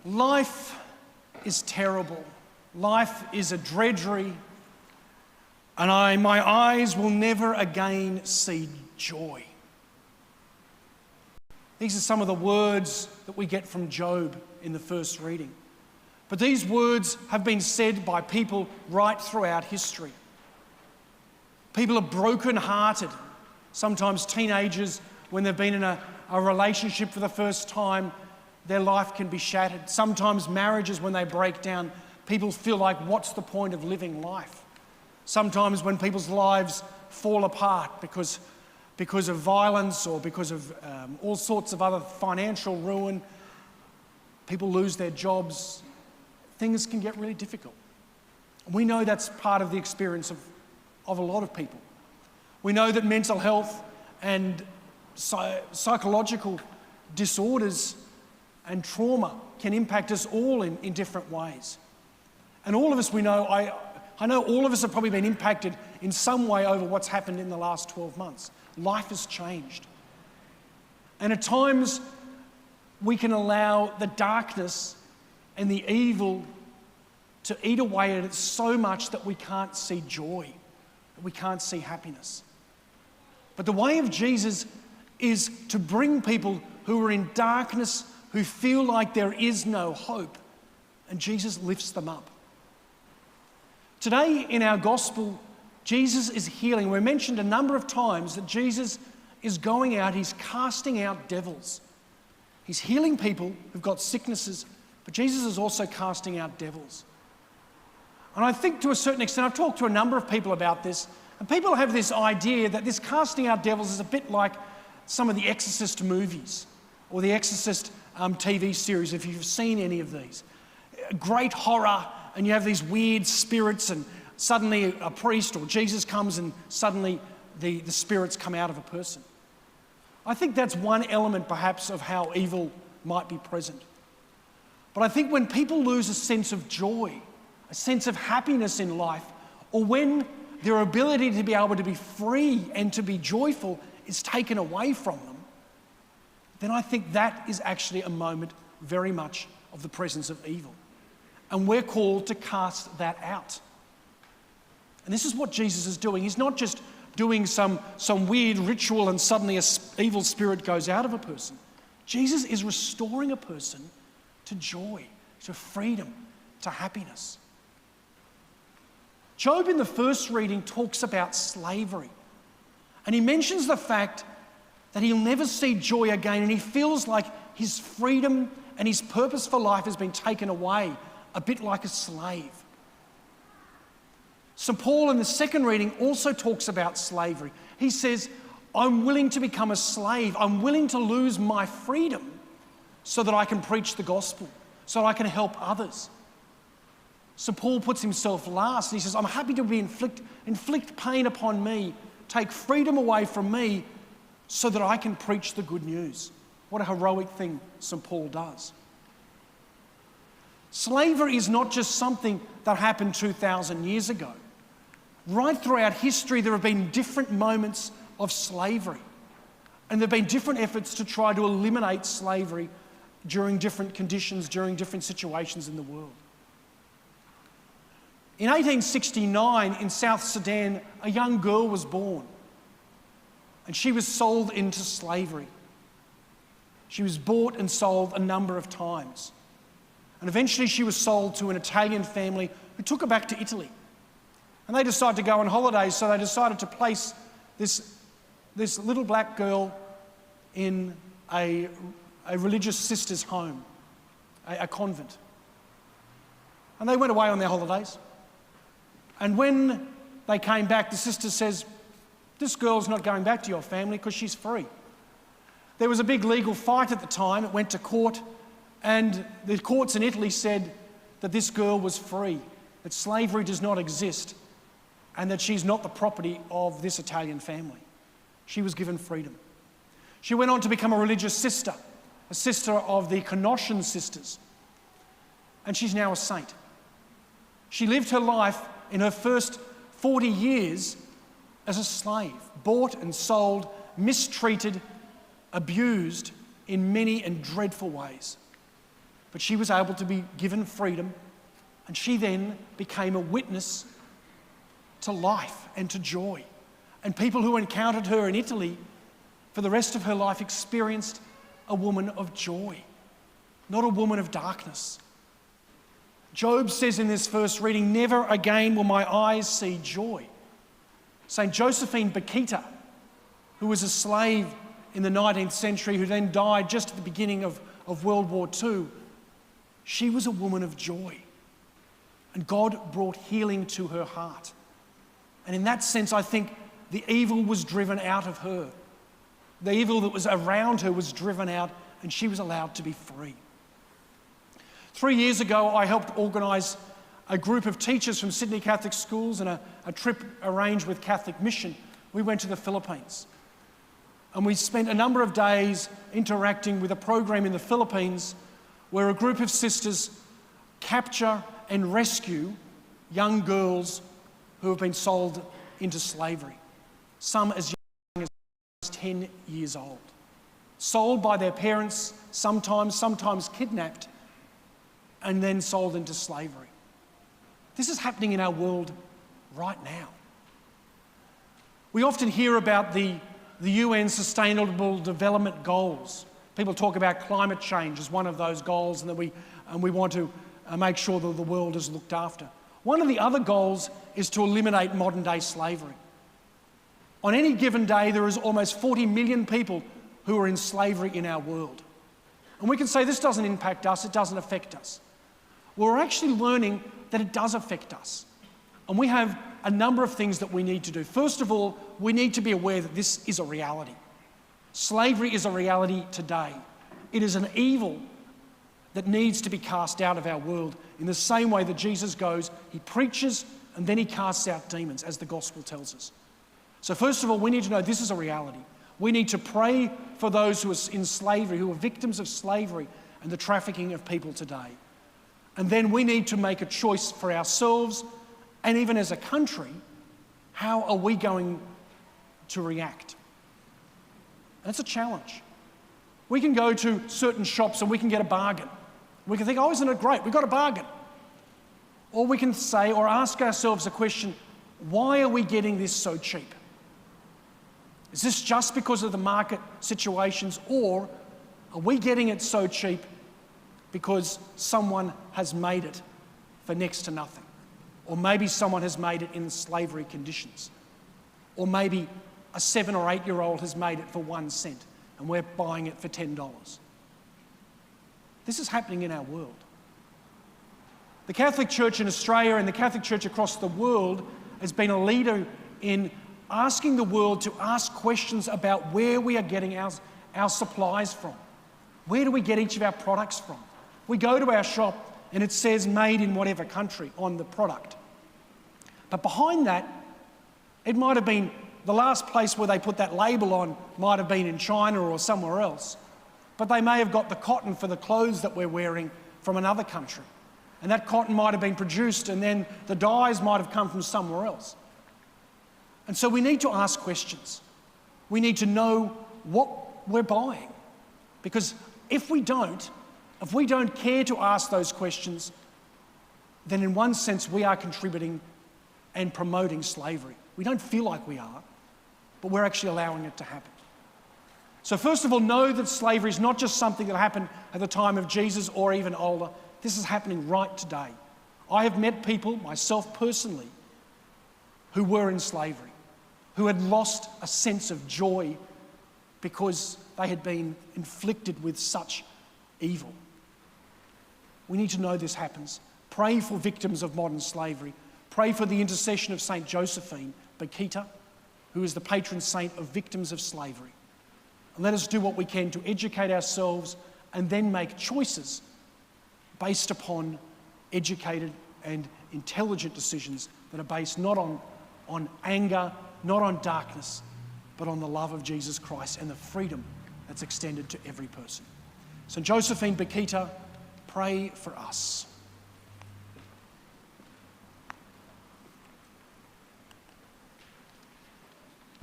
Life is terrible. Life is a drudgery, and my eyes will never again see joy. These are some of the words that we get from Job in the first reading. But these words have been said by people right throughout history. People are broken-hearted, sometimes teenagers, when they've been in a relationship for the first time, their life can be shattered. Sometimes marriages, when they break down, people feel like, what's the point of living life? Sometimes when people's lives fall apart because of violence or because of all sorts of other financial ruin, people lose their jobs, things can get really difficult. We know that's part of the experience of a lot of people. We know that mental health and psychological disorders and trauma can impact us all in different ways. And all of us, we know, I know all of us have probably been impacted in some way over what's happened in the last 12 months. Life has changed. And at times, we can allow the darkness and the evil to eat away at it so much that we can't see joy, that we can't see happiness. But the way of Jesus is to bring people who are in darkness, who feel like there is no hope, and Jesus lifts them up. Today in our gospel, Jesus is healing. We're mentioned a number of times that Jesus is going out, he's casting out devils. He's healing people who've got sicknesses, but Jesus is also casting out devils. And I think to a certain extent, I've talked to a number of people about this, and people have this idea that this casting out devils is a bit like some of the Exorcist movies or the Exorcist TV series, if you've seen any of these. Great horror, and you have these weird spirits, and suddenly a priest or Jesus comes and suddenly the spirits come out of a person. I think that's one element perhaps of how evil might be present. But I think when people lose a sense of joy, a sense of happiness in life, or when their ability to be able to be free and to be joyful is taken away from them, then I think that is actually a moment very much of the presence of evil. And we're called to cast that out. And this is what Jesus is doing. He's not just doing some weird ritual and suddenly an evil spirit goes out of a person. Jesus is restoring a person to joy, to freedom, to happiness. Job in the first reading talks about slavery. And he mentions the fact that he'll never see joy again, and he feels like his freedom and his purpose for life has been taken away, a bit like a slave. St. Paul in the second reading also talks about slavery. He says, I'm willing to become a slave. I'm willing to lose my freedom so that I can preach the gospel, so that I can help others. St. Paul puts himself last, and he says, I'm happy to be inflict pain upon me, take freedom away from me, so that I can preach the good news. What a heroic thing St. Paul does. Slavery is not just something that happened 2,000 years ago. Right throughout history, there have been different moments of slavery. And there have been different efforts to try to eliminate slavery during different conditions, during different situations in the world. In 1869, in South Sudan, a young girl was born. And she was sold into slavery. She was bought and sold a number of times. And eventually she was sold to an Italian family who took her back to Italy. And they decided to go on holidays, so they decided to place this little black girl in a religious sister's home, a convent. And they went away on their holidays. And when they came back, the sister says, this girl's not going back to your family because she's free. There was a big legal fight at the time. It went to court, and the courts in Italy said that this girl was free, that slavery does not exist, and that she's not the property of this Italian family. She was given freedom. She went on to become a religious sister, a sister of the Canossian sisters, and she's now a saint. She lived her life in her first 40 years as a slave, bought and sold, mistreated, abused in many and dreadful ways. but she was able to be given freedom, and she then became a witness to life and to joy. And people who encountered her in Italy for the rest of her life experienced a woman of joy, not a woman of darkness. Job says in this first reading, "Never again will my eyes see joy." St. Josphine Bakhita, who was a slave in the 19th century, who then died just at the beginning of World War II, she was a woman of joy. And God brought healing to her heart. And in that sense, I think the evil was driven out of her. The evil that was around her was driven out, and she was allowed to be free. 3 years ago, I helped organise a group of teachers from Sydney Catholic schools and a trip arranged with Catholic Mission. We went to the Philippines. And we spent a number of days interacting with a program in the Philippines where a group of sisters capture and rescue young girls who have been sold into slavery, some as young as 10 years old. Sold by their parents, sometimes kidnapped, and then sold into slavery. This is happening in our world right now. We often hear about the UN Sustainable Development Goals. People talk about climate change as one of those goals, and we want to make sure that the world is looked after. One of the other goals is to eliminate modern-day slavery. On any given day, there is almost 40 million people who are in slavery in our world. And we can say this doesn't impact us, it doesn't affect us. Well, we're actually learning that it does affect us. And we have a number of things that we need to do. First of all, we need to be aware that this is a reality. Slavery is a reality today. It is an evil that needs to be cast out of our world in the same way that Jesus goes, he preaches, and then he casts out demons, as the gospel tells us. So first of all, we need to know this is a reality. We need to pray for those who are in slavery, who are victims of slavery and the trafficking of people today. And then we need to make a choice for ourselves, and even as a country, how are we going to react? And it's a challenge. We can go to certain shops and we can get a bargain. We can think, oh, isn't it great? We got a bargain. Or we can say or ask ourselves a question, why are we getting this so cheap? Is this just because of the market situations, or are we getting it so cheap because someone has made it for next to nothing? Or maybe someone has made it in slavery conditions. Or maybe a 7 or 8 year old has made it for 1 cent and we're buying it for $10. This is happening in our world. The Catholic Church in Australia and the Catholic Church across the world has been a leader in asking the world to ask questions about where we are getting our supplies from. Where do we get each of our products from? We go to our shop and it says made in whatever country on the product. But behind that, it might have been the last place where they put that label on might have been in China or somewhere else. But they may have got the cotton for the clothes that we're wearing from another country. And that cotton might have been produced and then the dyes might have come from somewhere else. And so we need to ask questions. We need to know what we're buying. Because if we don't care to ask those questions, then in one sense we are contributing and promoting slavery. We don't feel like we are, but we're actually allowing it to happen. So first of all, know that slavery is not just something that happened at the time of Jesus or even older. This is happening right today. I have met people, myself personally, who were in slavery, who had lost a sense of joy because they had been inflicted with such evil. We need to know this happens. Pray for victims of modern slavery. Pray for the intercession of St. Josphine Bakhita, who is the patron saint of victims of slavery. And let us do what we can to educate ourselves and then make choices based upon educated and intelligent decisions that are based not on anger, not on darkness, but on the love of Jesus Christ and the freedom that's extended to every person. St. Josphine Bakhita, pray for us.